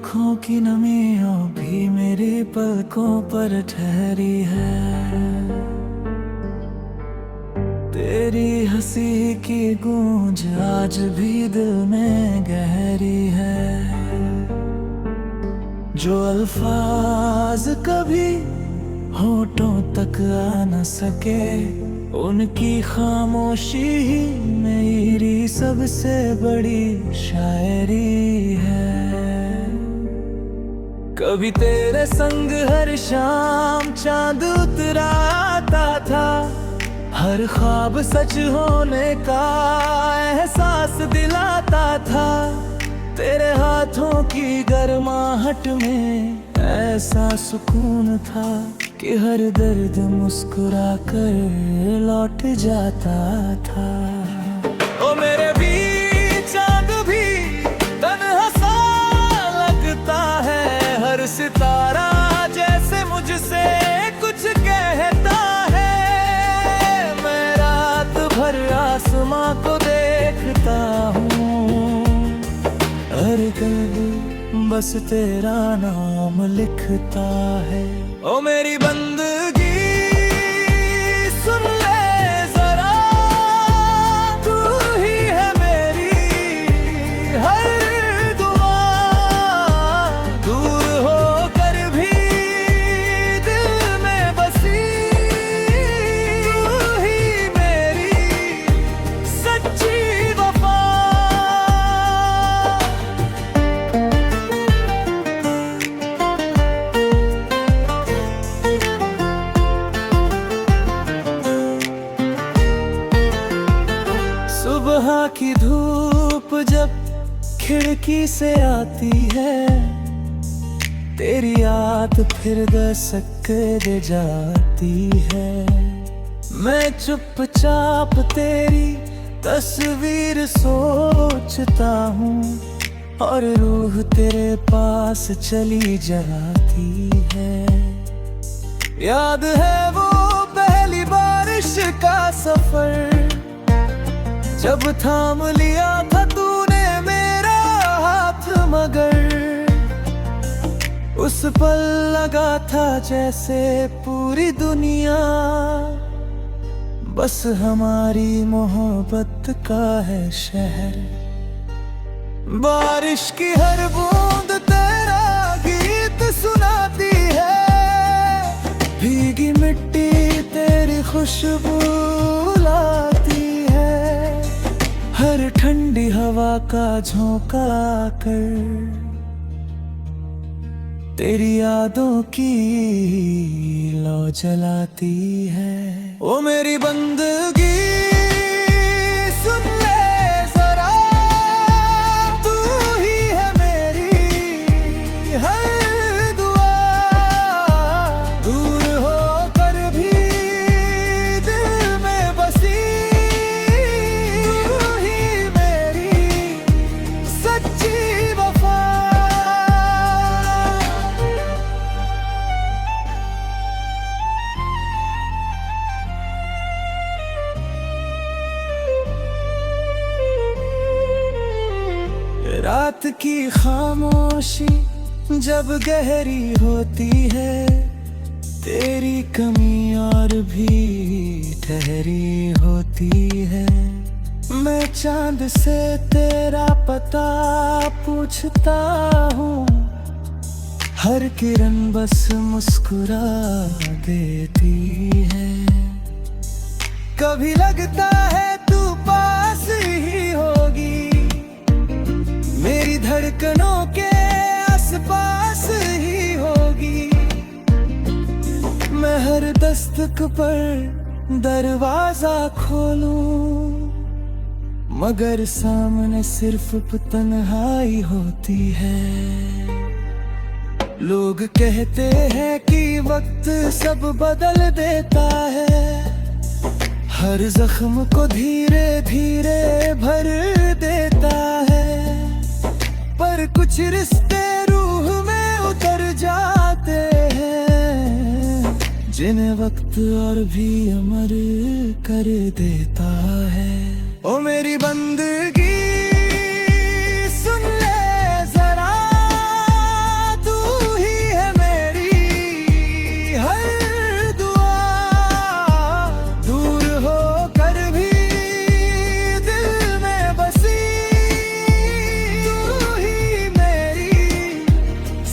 आँखों की नमियों भी मेरी पलकों पर ठहरी है। तेरी हंसी की गूंज आज भी दिल में गहरी है। जो अल्फाज कभी होठों तक आ न सके, उनकी खामोशी ही मेरी सबसे बड़ी शायरी है। कभी तेरे संग हर शाम चांद उतरा आता था, हर ख्वाब सच होने का एहसास दिलाता था। तेरे हाथों की गर्माहट में ऐसा सुकून था कि हर दर्द मुस्कुरा कर लौट जाता था। ओ मेरे भी चांद भी तन्हा सा लगता है, हर सितारा जैसे मुझसे कुछ कहता है। मैं रात भर आसमां को देखता हूँ, हर कल्ब बस तेरा नाम लिखता है। ओ मेरी बंदगी सुन ले जरा, तू ही है मेरी हर दुआ। दूर होकर भी दिल में बसी, तू ही मेरी सच्ची वफा। सुबह की धूप जब खिड़की से आती है, तेरी याद फिर दस्तक दे जाती है। मैं चुपचाप तेरी तस्वीर सोचता हूँ, और रूह तेरे पास चली जाती है। याद है वो पहली बारिश का सफर, जब थाम लिया था तूने मेरा हाथ, मगर उस पल लगा था जैसे पूरी दुनिया बस हमारी मोहब्बत का है शहर। बारिश की हर बूंद तेरा गीत सुनाती है, भीगी मिट्टी तेरी खुशबू लाती है। हर ठंडी हवा का झोंका कर तेरी यादों की लौ जलाती है। ओ मेरी बंदगी सुन ले जरा, तू ही है मेरी हर दुआ। दूर होकर भी दिल में बसी, तू ही मेरी सच्ची वफा। रात की खामोशी जब गहरी होती है, तेरी कमी और भी ठहरी होती है। मैं चांद से तेरा पता पूछता हूँ, हर किरण बस मुस्कुरा देती है। कभी लगता है तू पास ही होगी, मेरी धड़कनों के आसपास ही होगी। मैं हर दस्तक पर दरवाजा खोलूं, मगर सामने सिर्फ तन्हाई होती है। लोग कहते हैं कि वक्त सब बदल देता है, हर जख्म को धीरे धीरे भर देता है। पर कुछ रिश्ते रूह में उतर जाते हैं, जिन्हें वक्त और भी अमर कर देता है। ओ मेरी बंदगी सुन ले जरा,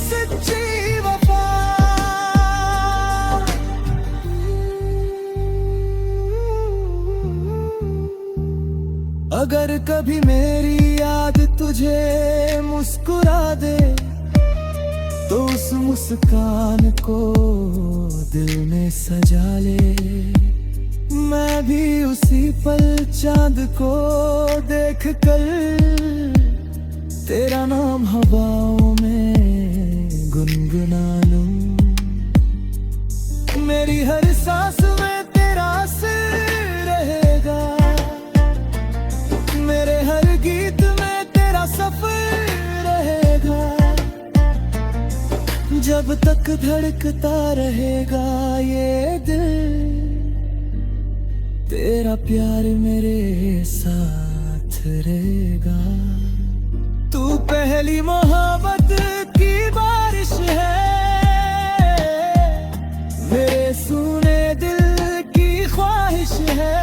सच्ची वफा। अगर कभी मेरी याद तुझे मुस्कुरा दे तो उस मुस्कान को दिल में सजा ले। मैं भी उसी पल चांद को देख कर तेरा नाम हवाओं में गुनगुना लूं। मेरी हर सांस में तेरा असर रहेगा, मेरे हर गीत में तेरा सफर रहेगा। जब तक धड़कता रहेगा ये दिल, तेरा प्यार मेरे साथ रहेगा। तू पहली मोहब्बत की बारिश है, मेरे सुने दिल की ख्वाहिश है,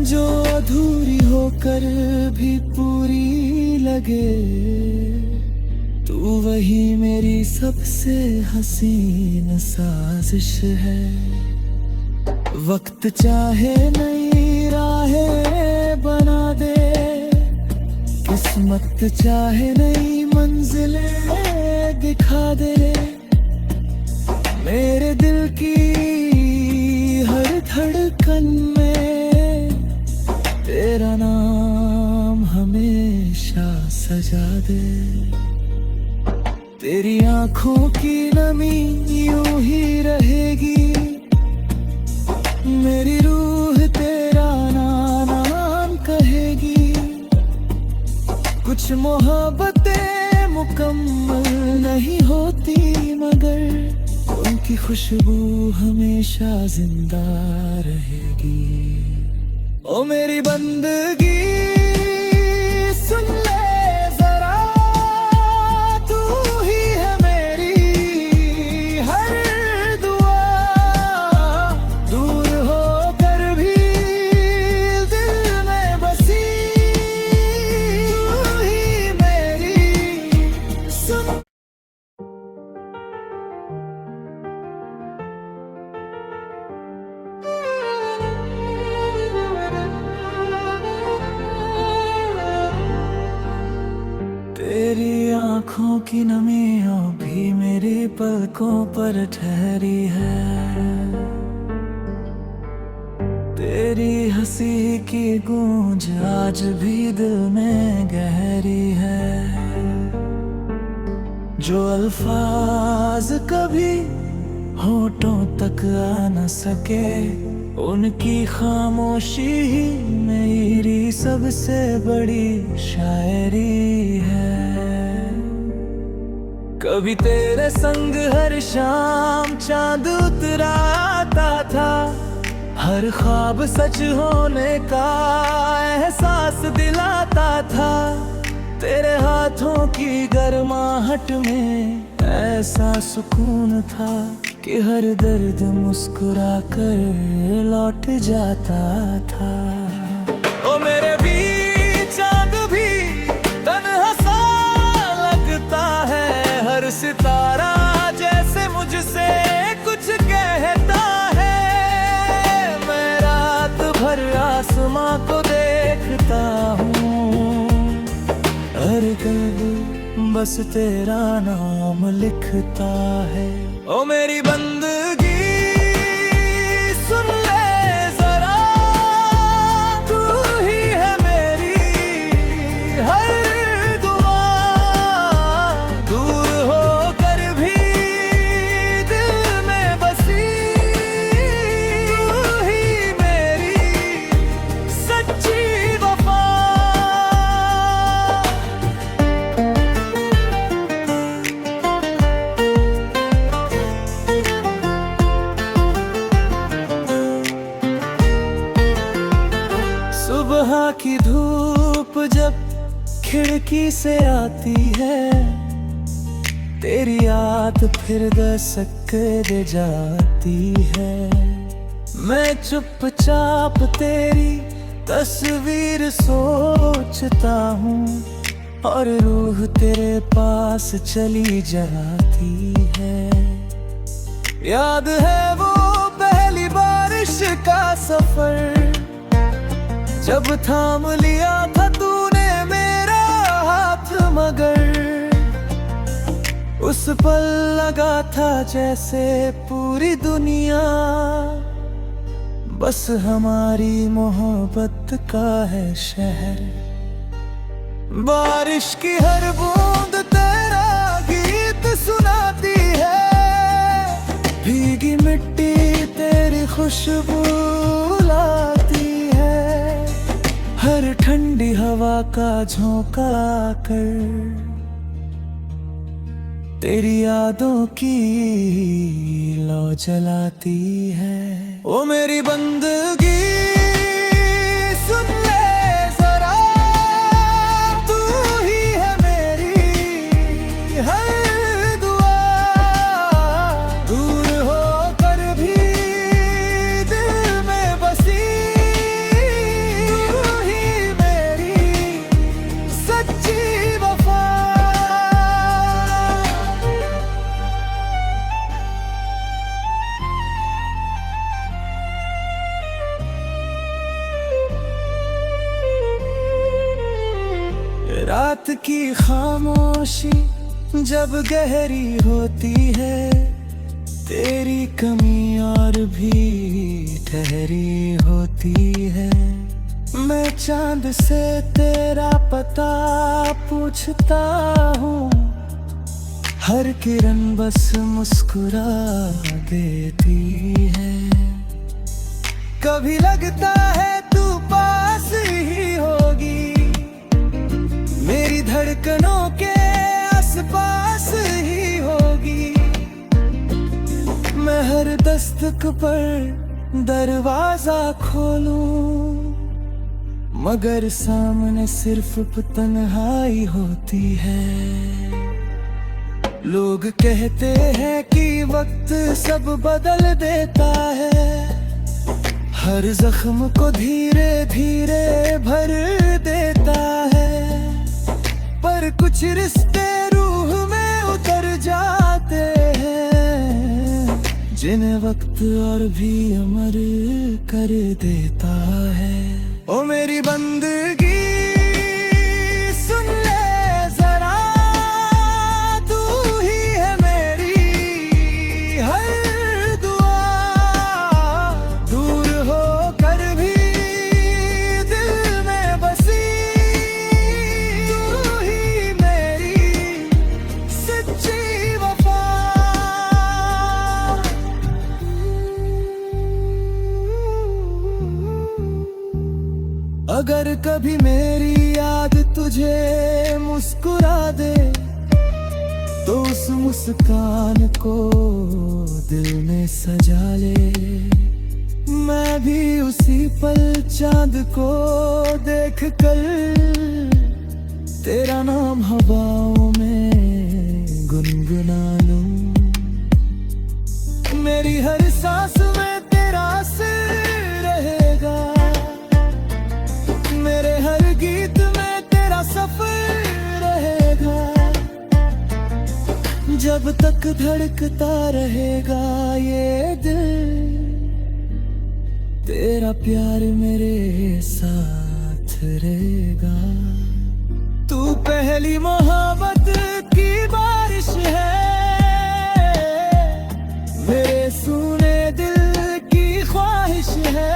जो अधूरी होकर भी पूरी लगे। तू वही मेरी सबसे हसीन साजिश है। वक्त चाहे नई राहें बना दे, किस्मत चाहे नई मंजिलें दिखा दे। मेरे दिल की हर धड़कन में तेरा नाम हमेशा सजा दे। तेरी आंखों की नमी यूं ही रहेगी, मेरी रूह तेरा नाम कहेगी। कुछ मोहब्बतें मुकम्मल नहीं होती, मगर उनकी खुशबू हमेशा जिंदा रहेगी। ओ मेरी बंदगी सुन ले जरा, तू ही है मेरी हर दुआ। दूर होकर भी दिल में बसी, तू ही मेरी सुन। तेरी आँखों की नमियों भी मेरी पलकों पर ठहरी है। तेरी हंसी की गूंज आज भी दिल में गहरी है। जो अल्फाज कभी होठों तक आ न सके, उनकी खामोशी ही मेरी सबसे बड़ी शायरी है। कभी तेरे संग हर शाम चांद उतरा आता था, हर ख्वाब सच होने का एहसास दिलाता था। तेरे हाथों की गर्माहट में ऐसा सुकून था कि हर दर्द मुस्कुरा कर लौट जाता था। ओ मेरे भी चांद भी तन्हा सा लगता है, हर सितारा जैसे मुझसे कुछ कहता है। मैं रात भर आसमां को देखता हूँ, हर कल्ब बस तेरा नाम लिखता है। ओ मेरी बंदगी सुन ले जरा, तू ही है मेरी हर दुआ। दूर होकर भी दिल में बसी, तू ही मेरी सच्ची वफा। सुबह की धूप जब खिड़की से आती है, तेरी याद फिर दस्तक दे जाती है। मैं चुपचाप तेरी तस्वीर सोचता हूँ, और रूह तेरे पास चली जाती है। याद है वो पहली बारिश का सफर, जब थाम लिया था तूने मेरा हाथ, मगर उस पल लगा था जैसे पूरी दुनिया बस हमारी मोहब्बत का है शहर। बारिश की हर बूंद तेरा गीत सुनाती है, भीगी मिट्टी तेरी खुशबू लाती है, हर ठंडी हवा का झोंका कर तेरी यादों की लौ जलाती है। ओ मेरी बंदगी सुन ले जरा, तू ही है मेरी हर दुआ, दूर होकर भी दिल में बसी, तू ही मेरी सच्ची वफा। रात की खामोशी जब गहरी होती है, तेरी कमी और भी ठहरी होती है। मैं चांद से तेरा पता पूछता हूँ, हर किरण बस मुस्कुरा देती है। कभी लगता है तू पास ही होगी, मेरी धड़कनों के आसपास ही होगी। मैं हर दस्तक पर दरवाजा खोलूं, मगर सामने सिर्फ तन्हाई होती है। लोग कहते हैं कि वक्त सब बदल देता है, हर जख्म को धीरे धीरे भर देता है, पर कुछ रिश्ते रूह में उतर जाते हैं, जिन्हें वक्त और भी अमर कर देता है। ओ मेरी बंदगी सुन ले जरा, तू ही है मेरी हर दुआ, दूर होकर भी दिल में बसी, तू ही मेरी सच्ची वफा। अगर कभी मेरी याद तुझे मुस्कुरा दे, तो उस मुस्कान को दिल में सजा ले। मैं भी उसी पल चांद को देख कर तेरा नाम हवाओं में गुनगुना लूं। मेरी हर सांस में तेरा असर रहेगा, मेरे हर गीत में तेरा सफर रहेगा। जब तक धड़कता रहेगा ये दिल, तेरा प्यार मेरे साथ रहेगा। तू पहली मोहब्बत की बारिश है, मेरे सुने दिल की ख्वाहिश है,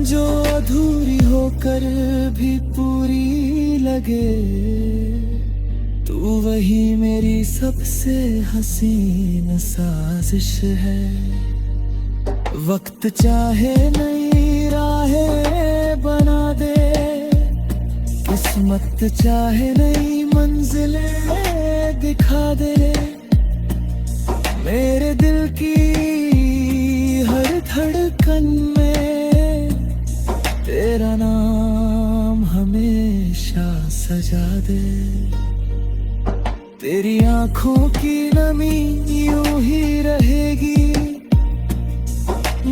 जो अधूरी होकर भी पूरी लगे। तू वही मेरी सबसे हसीन साजिश है। वक्त चाहे नई राहें बना दे, किस्मत चाहे नई मंजिलें दिखा दे, मेरे दिल की हर धड़कन में तेरा नाम हमेशा सजा दे। तेरी आंखों की नमी यूं ही रहेगी,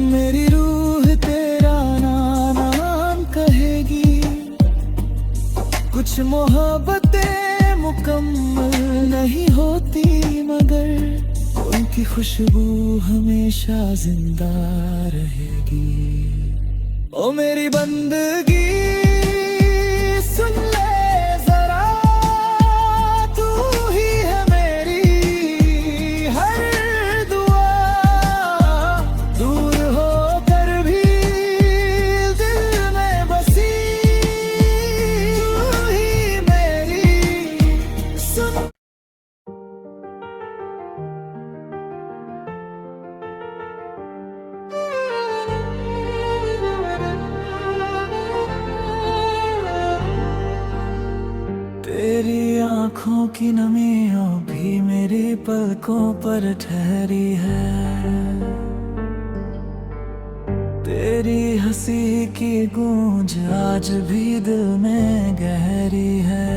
मेरी रूह तेरा नाम कहेगी। कुछ कुछ मोहब्बतें मुकम्मल नहीं होती, मगर उनकी खुशबू हमेशा जिंदा रहेगी। ओ मेरी बंदगी सुन ले जरा, तू ही है मेरी हर दुआ। दूर होकर भी दिल में बसी, तू ही मेरी सुन। तेरी आँखों की नमियों भी मेरी पलकों पर ठहरी है, तेरी हंसी की गूंज आज भी दिल में गहरी है।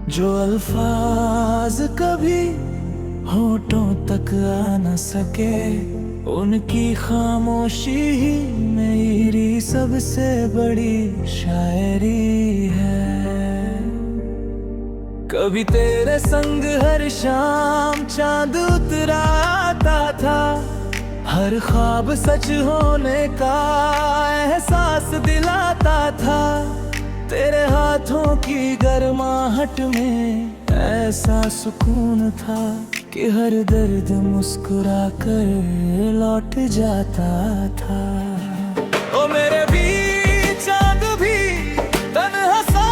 जो अल्फाज कभी होठों तक आ न सके, उनकी खामोशी ही मेरी सबसे बड़ी शायरी है। कभी तेरे संग हर शाम चांद उतरा आता था, हर ख्वाब सच होने का एहसास दिलाता था। तेरे हाथों की गर्माहट में ऐसा सुकून था कि हर दर्द मुस्कुरा कर लौट जाता था। ओ मेरे भी चांद भी तन्हा सा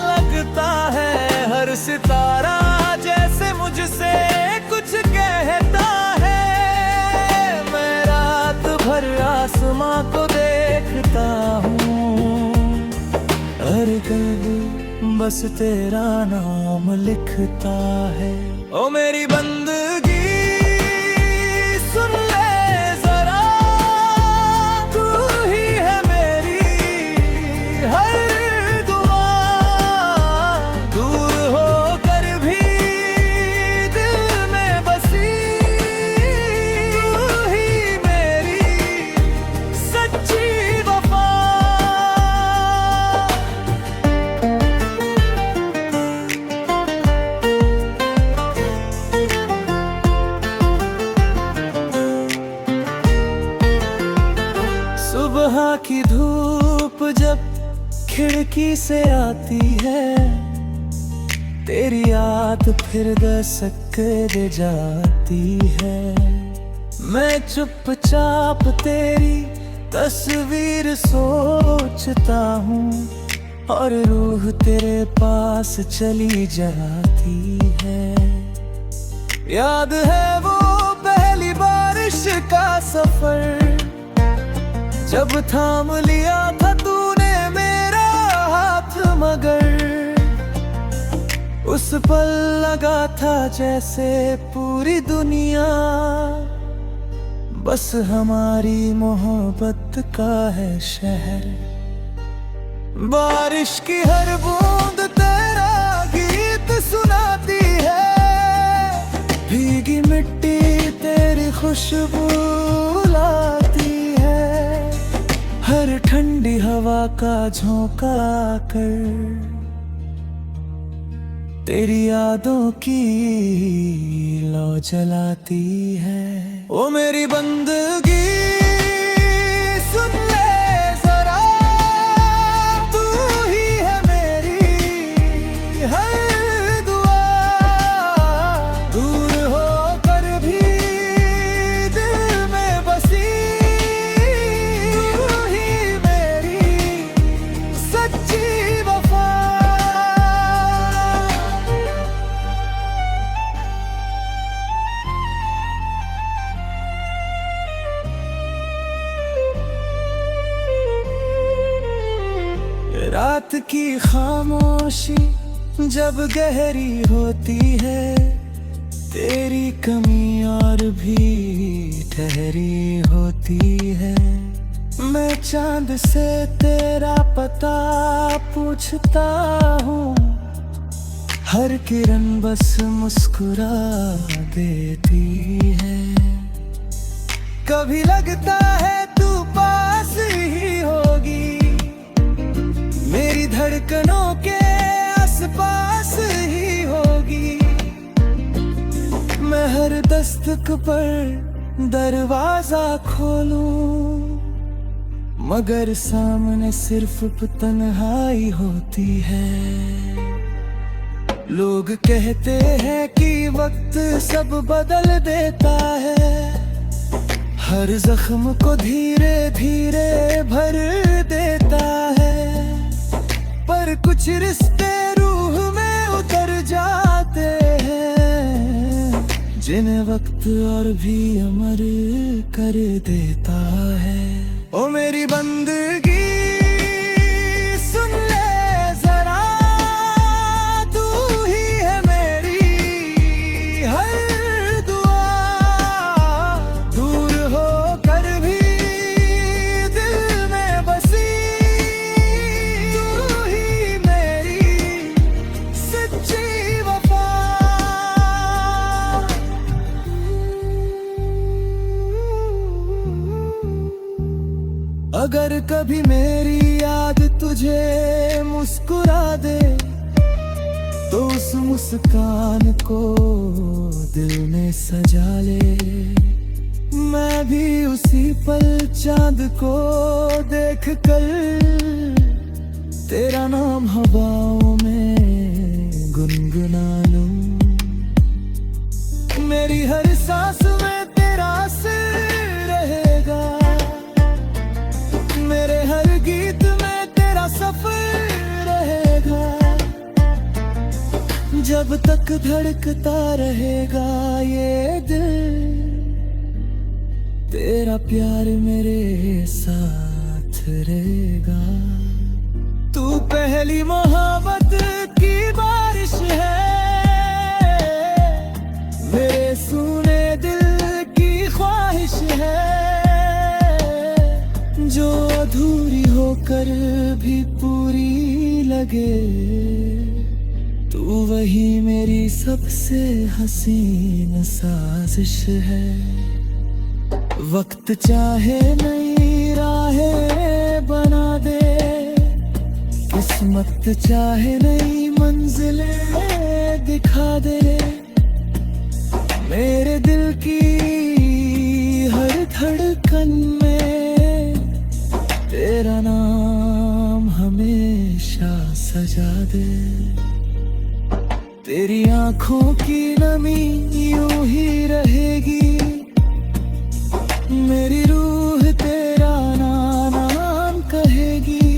लगता है, हर सितारा जैसे मुझसे कुछ कहता है। मैं रात भर आसमां को देखता हूँ, हर कल्ब बस तेरा नाम लिखता है। ओ मेरी बंदगी सुन ले जरा, तू ही है मेरी हर दुआ। दूर होकर भी दिल में बसी, तू ही मेरी सच्ची वफा। सुबह की धूप जब खिड़की से आती है, तेरी याद फिर दस्तक दे जाती है। मैं चुपचाप तेरी तस्वीर सोचता हूँ, और रूह तेरे पास चली जाती है। याद है वो पहली बारिश का सफर, जब थाम लिया था तूने मेरा हाथ, मगर उस पल लगा था जैसे पूरी दुनिया बस हमारी मोहब्बत का है शहर। बारिश की हर बूंद तेरा गीत सुनाती है, भीगी मिट्टी तेरी खुशबू लाती है। हर ठंडी हवा का झोंका कर तेरी यादों की लौ जलाती है। ओ मेरी बंदगी सुन ले जरा, तू ही है मेरी हर दुआ। दूर होकर भी दिल में बसी, तू ही मेरी सच्ची वफा। रात की खामोशी जब गहरी होती है, तेरी कमी और भी ठहरी होती है। मैं चांद से तेरा पता पूछता हूँ, हर किरण बस मुस्कुरा देती है। कभी लगता है तू पास ही होगी, मेरी धड़कनों के आसपास ही होगी। मैं हर दस्तक पर दरवाजा खोलूं, मगर सामने सिर्फ तन्हाई होती है। लोग कहते हैं कि वक्त सब बदल देता है, हर जख्म को धीरे धीरे भर देता है। पर कुछ रिश्ते रूह में उतर जाते हैं, जिन्हें वक्त और भी अमर कर देता है। ओ मेरी बंदगी सुन ले जरा, तू ही है मेरी हर दुआ। दूर हो कर भी दिल में बसी, तू ही मेरी सच्ची वफा। अगर कभी मेरी याद तुझे मुस्कुरा दे, तो उस मुस्कान को दिल में सजा ले। मैं भी उसी पल चांद को देख कर तेरा नाम हवाओं में गुनगुना लूं। मेरी हर सांस में तेरा असर रहेगा, मेरे हर गीत में तेरा सफर रहेगा। जब तक धड़कता रहेगा ये दिल, तेरा प्यार मेरे साथ रहेगा। तू पहली मोहब्बत की बारिश है, मेरे सुने दिल की ख्वाहिश है, जो अधूरी होकर भी पूरी लगे। तू वही मेरी सबसे हसीन साजिश है। वक्त चाहे नई राहें बना दे, किस्मत चाहे नई मंजिलें दिखा दे। मेरे दिल की हर धड़कन में तेरा नाम हमेशा सजा दे। तेरी आंखों की नमी यूं ही रहेगी, मेरी रूह तेरा नाम कहेगी।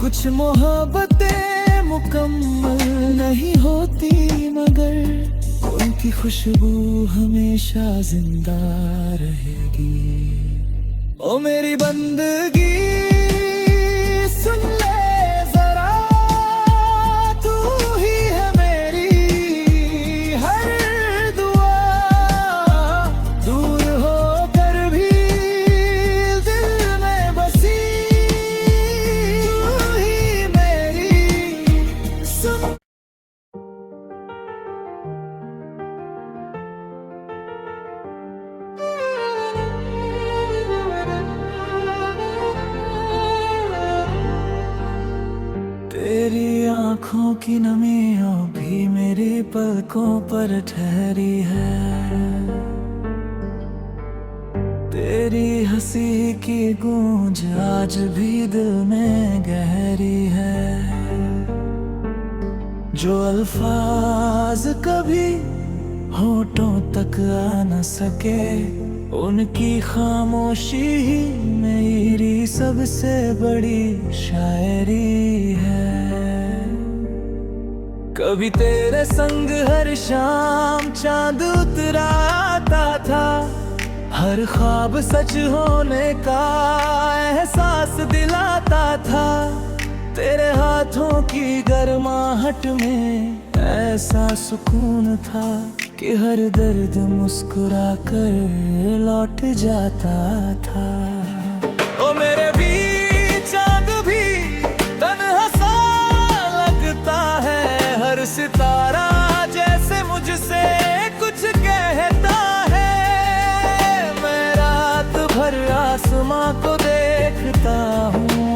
कुछ मोहब्बतें मुकम्मल नहीं होती, मगर उनकी खुशबू हमेशा जिंदा रहेगी। ओ मेरी बंदगी सुन ले जरा, तू ही है मेरी हर दुआ। दूर होकर भी दिल में बसी, तू ही मेरी सुन। तेरी आँखों की नमियों भी मेरी पलकों पर ठहरी है, तेरी हंसी की गूंज आज भी दिल में गहरी है। जो अल्फाज कभी होठों तक आ न सके, उनकी खामोशी ही मेरी सबसे बड़ी शायरी है। कभी तेरे संग हर शाम चांद उतरा आता था, हर ख्वाब सच होने का एहसास दिलाता था। तेरे हाथों की गर्माहट में ऐसा सुकून था कि हर दर्द मुस्कुरा कर लौट जाता था। ओ मेरे भी चांद भी तन्हा सा लगता है, हर सितारा जैसे मुझसे कुछ कहता है। मैं रात भर आसमां को देखता हूँ,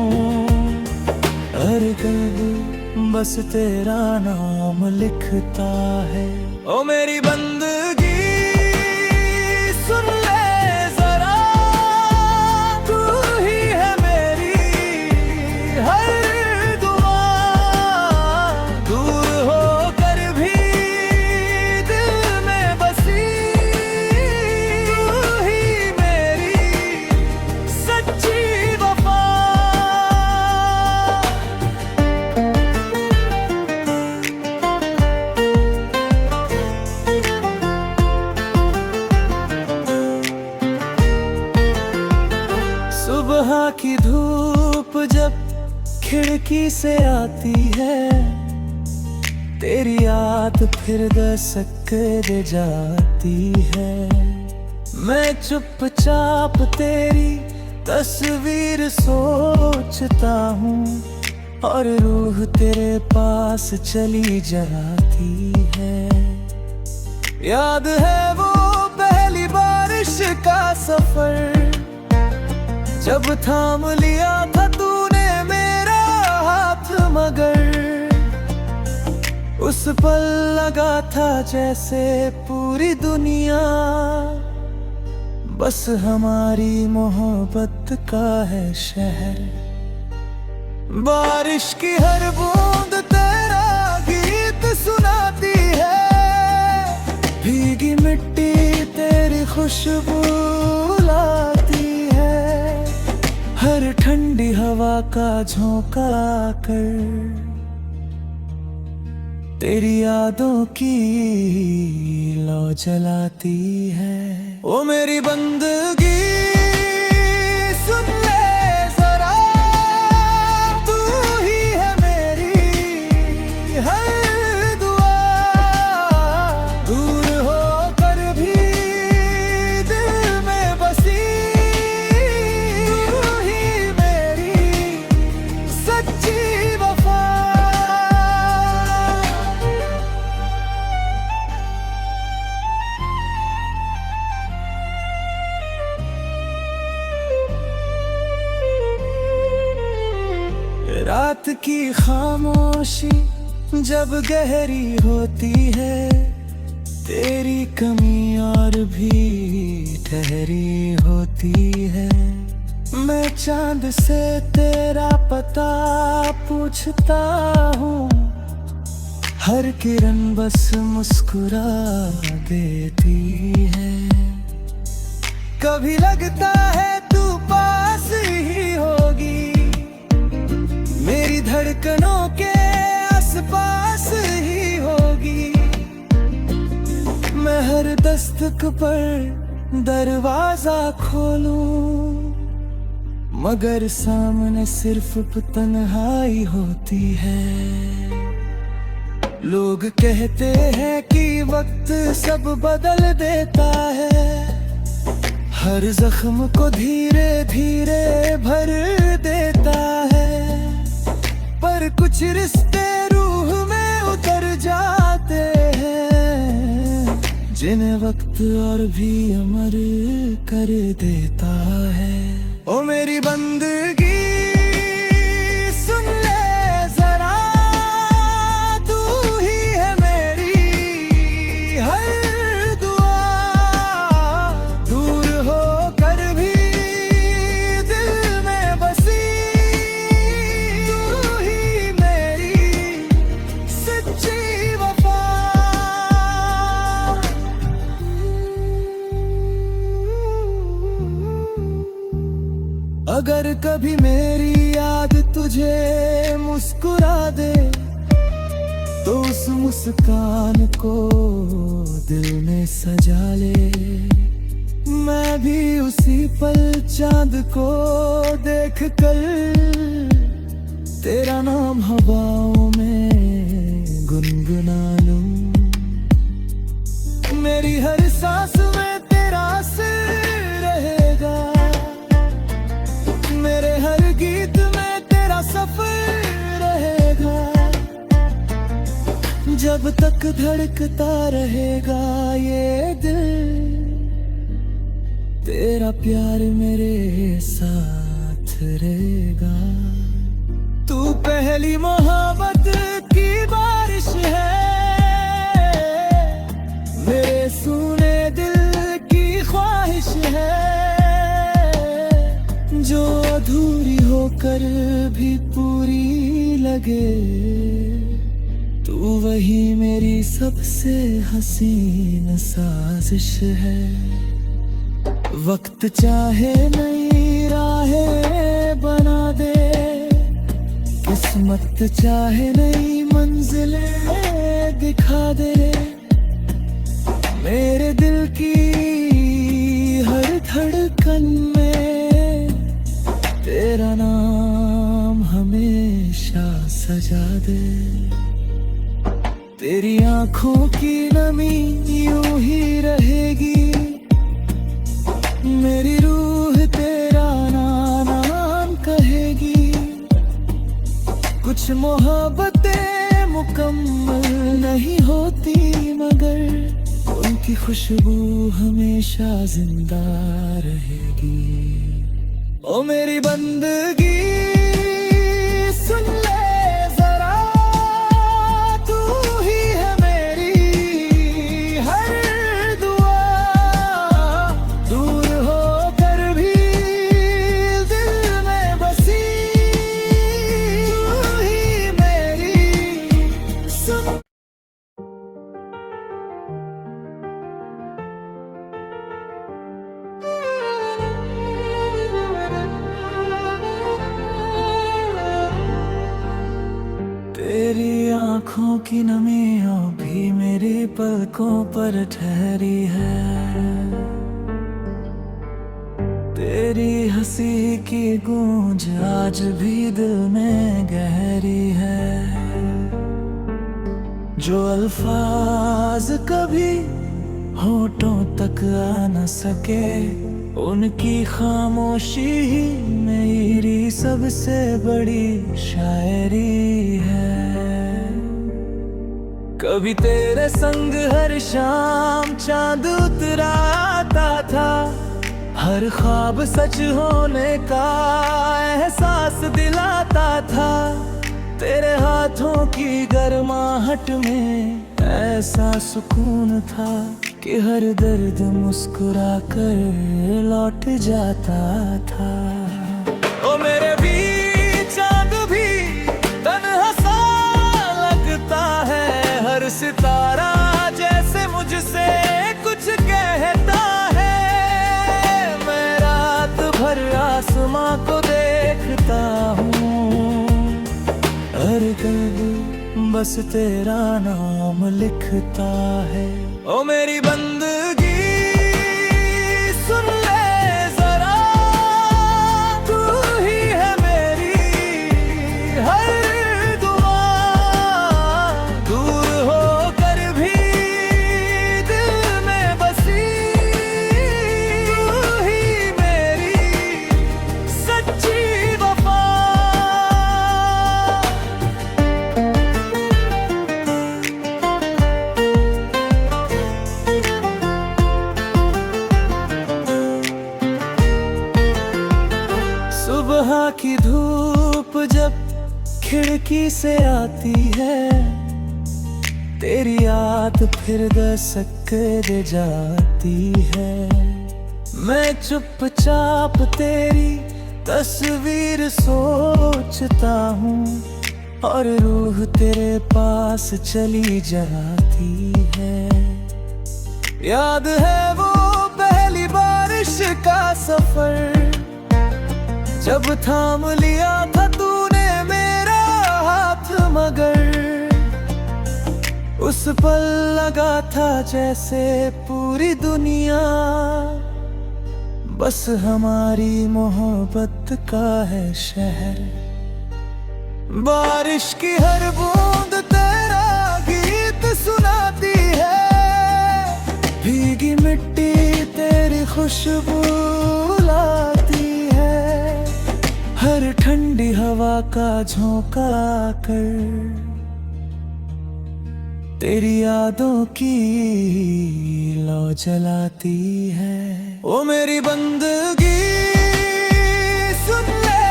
बस तेरा नाम लिखता है। ओ मेरी बंदगी सुन ले जरा, तू ही है मेरी हर दुआ। दूर होकर भी दिल में बसी, तू ही मेरी सच्ची वफा। सुबह की धूप जब खिड़की से आती है, तेरी याद फिर दस्तक दे जाती है। मैं चुपचाप तेरी तस्वीर सोचता हूँ, और रूह तेरे पास चली जाती है। याद है वो पहली बारिश का सफर, जब थाम लिया था तूने मेरा हाथ, मगर उस पल लगा था जैसे पूरी दुनिया बस हमारी मोहब्बत का है शहर। बारिश की हर बूंद तेरा गीत सुनाती है, भीगी मिट्टी तेरी खुशबू लाती है। हर ठंडी हवा का झोंका कर तेरी यादों की लौ जलाती है। ओ मेरी बंदगी सुन ले जरा, तू ही है मेरी हर दुआ। दूर होकर भी दिल में बसी, तू ही मेरी सच्ची वफा। रात की खामोशी जब गहरी होती है, तेरी कमी और भी ठहरी होती है। मैं चांद से तेरा पता पूछता हूँ, हर किरण बस मुस्कुरा देती है। कभी लगता है तू पास ही होगी, मेरी धड़कनों के आसपास ही होगी। मैं हर दस्तक पर दरवाजा खोलूं, मगर सामने सिर्फ तन्हाई होती है। लोग कहते हैं कि वक्त सब बदल देता है, हर जख्म को धीरे धीरे भर देता है। पर कुछ रिश्ते रूह में उतर जाते हैं, जिन्हें वक्त और भी अमर कर देता है। ओ मेरी बंदगी सुन ले जरा, तू ही है मेरी हर दुआ। दूर होकर भी दिल में बसी, तू ही मेरी सच्ची वफा। अगर कभी मेरी याद तुझे मुस्कुरा दे, तो उस मुस्कान को दिल में सजा ले। मैं भी उसी पल चांद को देख कर तेरा नाम हवाओं में गुनगुना लूं। मेरी हर सांस में तेरा असर रहेगा, मेरे हर गीत में तेरा सफर रहेगा। जब तक धड़कता रहेगा ये दिल, तेरा प्यार मेरे साथ रहेगा। तू पहली मोहब्बत की बारिश है, मेरे सुने दिल की ख्वाहिश है, जो अधूरी होकर भी पूरी लगे। तू वही मेरी सबसे हसीन साजिश है। वक्त चाहे नई राहें बना दे, किस्मत चाहे नई मंजिलें दिखा दे, मेरे दिल की हर धड़कन में तेरा नाम हमेशा सजा दे। तेरी आंखों की नमी यूं ही रहेगी, मेरी रूह तेरा नाम कहेगी। कुछ मोहब्बतें मुकम्मल नहीं होती, मगर उनकी खुशबू हमेशा जिंदा रहेगी। ओ मेरी बंदगी सुन ले जरा, तू ही है मेरी हर दुआ। दूर होकर भी दिल में बसी, तू ही मेरी सुन। तेरी आंखों की नमियों भी मेरी पलकों पर ठहरी है, तेरी हंसी की गूंज आज भी दिल में गहरी है। जो अल्फाज कभी होठों तक आ न सके, उनकी खामोशी ही मेरी सबसे बड़ी शायरी है। कभी तेरे संग हर शाम चांद उतराता था, हर ख्वाब सच होने का एहसास दिलाता था। तेरे हाथों की गर्माहट में ऐसा सुकून था कि हर दर्द मुस्कुरा कर लौट जाता था। ओ मेरे भी चांद भी तन्हा सा लगता है, हर सितारा जैसे मुझसे कुछ कहता है। मैं रात भर आसमां को देखता हूँ, हर कल्ब बस तेरा नाम लिखता है। ओ मेरी बंदगी सुन ले जरा, तू ही है मेरी हर दुआ। दूर होकर भी दिल में बसी, तू ही मेरी सच्ची वफा। सुबह की धूप जब खिड़की से आती है, तेरी याद फिर दस्तक दे जाती है। मैं चुपचाप तेरी तस्वीर सोचता हूँ, और रूह तेरे पास चली जाती है। याद है वो पहली बारिश का सफर, जब थाम लिया था तूने मेरा हाथ, मगर उस पल लगा था जैसे पूरी दुनिया बस हमारी मोहब्बत का है शहर। बारिश की हर बूंद तेरा गीत सुनाती है, भीगी मिट्टी तेरी खुशबू लाती है। हर ठंडी हवा का झोंका कर तेरी यादों की लौ जलाती है। ओ मेरी बंदगी सुन ले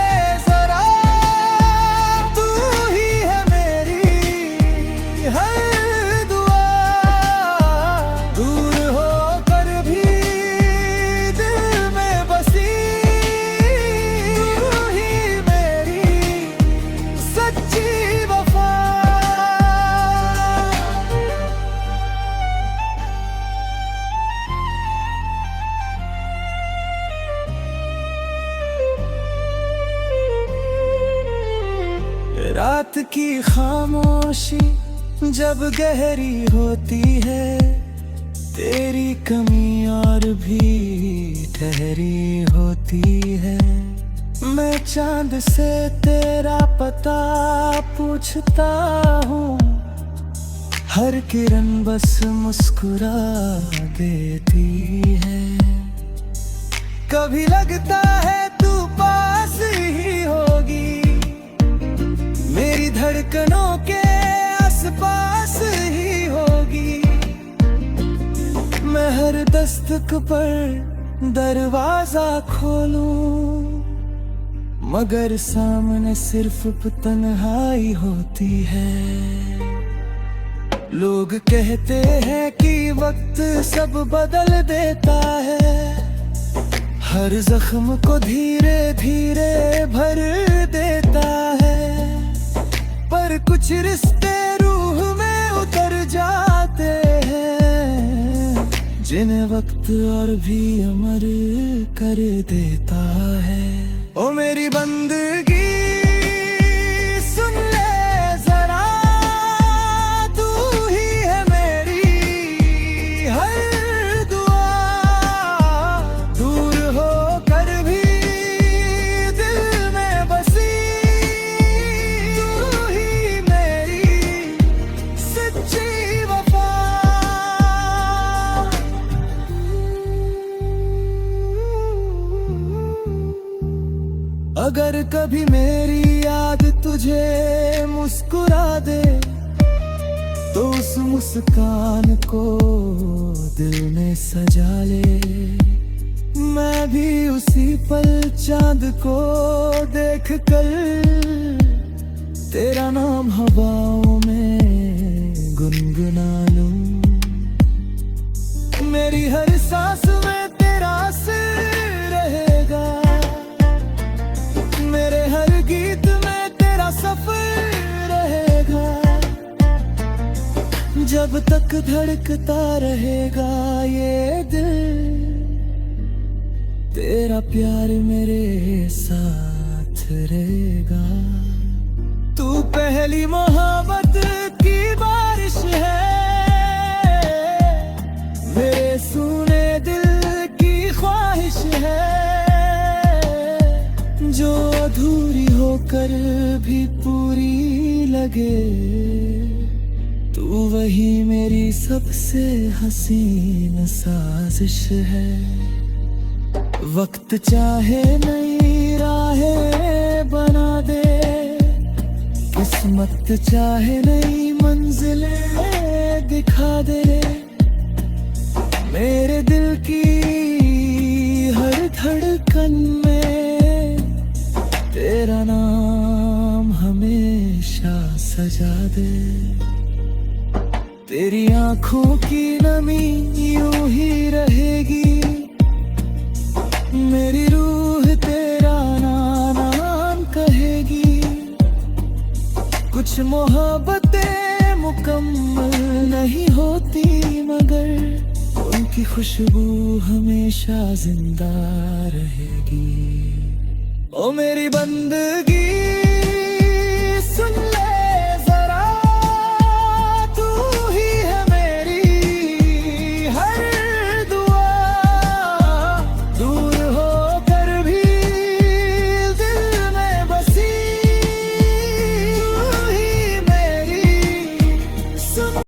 जरा, तू हर दुआ दूर होकर भी दिल में बसी, तू ही मेरी सच्ची वफा। रात की खामोशी जब गहरी होती है, तेरी कमी और भी ठहरी होती है। मैं चांद से तेरा पता पूछता हूँ, हर किरण बस मुस्कुरा देती है। कभी लगता है तू पास ही होगी, मेरी धड़कनों के आसपास ही होगी। मैं हर दस्तक पर दरवाजा खोलूं, मगर सामने सिर्फ तन्हाई होती है। लोग कहते हैं कि वक्त सब बदल देता है, हर जख्म को धीरे धीरे भर देता है। पर कुछ रिश्ते रूह में उतर जाते हैं, जिन्हें वक्त और भी अमर कर देता है। ओ मेरी बंदगी सुन ले जरा, तू ही है मेरी हर दुआ। दूर होकर भी दिल में बसी, तू ही मेरी सच्ची वफा। अगर कभी मेरी याद तुझे मुस्कुरा दे, तो उस मुस्कान को दिल में सजा ले। मैं भी उसी पल चांद को देख कर तेरा नाम हवाओं में गुनगुना लूं। मेरी हर सांस में तेरा असर रहेगा, मेरे हर गीत में तेरा सफर रहेगा। जब तक धड़कता रहेगा ये दिल, तेरा प्यार मेरे साथ रहेगा। तू पहली मोहब्बत की बारिश है, मेरे सुने दिल की ख्वाहिश है। जो अधूरी होकर भी पूरी लगे, तू वही मेरी सबसे हसीन साजिश है। वक्त चाहे नई राहें बना दे, किस्मत चाहे नई मंजिलें दिखा दे। मेरे दिल की हर धड़कन में तेरा नाम हमेशा सजा दे। तेरी आंखों की नमी यूं ही रहेगी, मेरी रूह तेरा नाम कहेगी। कुछ मोहब्बतें मुकम्मल नहीं होती, मगर उनकी खुशबू हमेशा जिंदा रहेगी। ओ मेरी बंदगी सुन ले